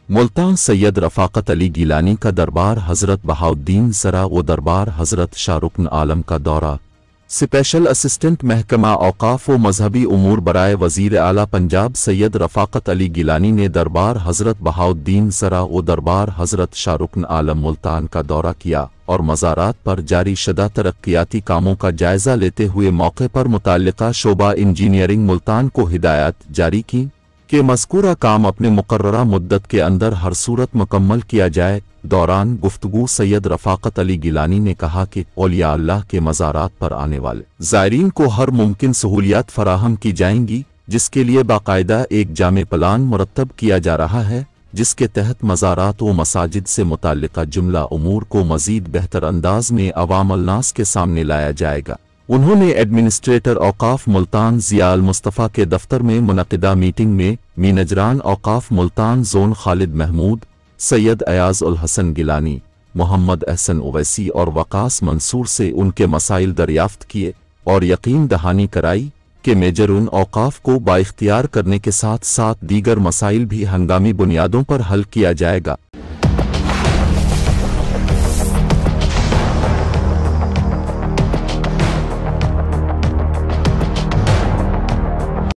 मुल्तान सैयद रफ़ाक़त अली गिलानी का दरबार हज़रत बहाउद्दीन सरा व दरबार हज़रत शाहरुख आलम का दौरा। स्पेशल असिस्टेंट महकमा औक़ाफ़ व मजहबी उमूर बराए वज़ीर आला पंजाब सैयद रफ़ाक़त अली गिलानी ने दरबार हज़रत बहाउद्दीन सरा व दरबार हज़रत शाहरुख आलम मुल्तान का दौरा किया और मज़ारात पर जारी शुदा तरक्याती कामों का जायज़ा लेते हुए मौके पर मुताल्लिक़ा शोबा इंजीनियरिंग मुल्तान को हिदायत जारी की कि मज़कूरा काम अपने मुक़र्ररा मुद्दत के अंदर हर सूरत मुकम्मल किया जाए। दौरान गुफ्तगू सैयद रफ़ाक़त अली गिलानी ने कहा कि औलिया अल्लाह के मज़ारात पर आने वाले ज़ायरीन को हर मुमकिन सहूलियात फराहम की जाएंगी, जिसके लिए बाकायदा एक जामे प्लान मुरत्तब किया जा रहा है, जिसके तहत मज़ारात व मसाजिद से मुताल्लिक़ा जुमला उमूर को मज़ीद बेहतर अंदाज में अवाम अल-नास के सामने लाया जाएगा। उन्होंने एडमिनिस्ट्रेटर औक़ाफ़ मुल्तान ज़िया अल मुस्तफ़ा के दफ्तर में मुनक़िदा मीटिंग में मीनजरान औक़ाफ़ मुल्तान जोन खालिद महमूद, सैयद अयाज़ उल हसन गिलानी, मोहम्मद अहसन ओवैसी और वक़ास मंसूर से उनके मसाइल दरियाफ्त किए और यकीन दहानी कराई कि मेजर उन औक़ाफ़ को बाइख्तियार करने के साथ साथ दीगर मसाइल भी हंगामी बुनियादों पर हल किया जाएगा।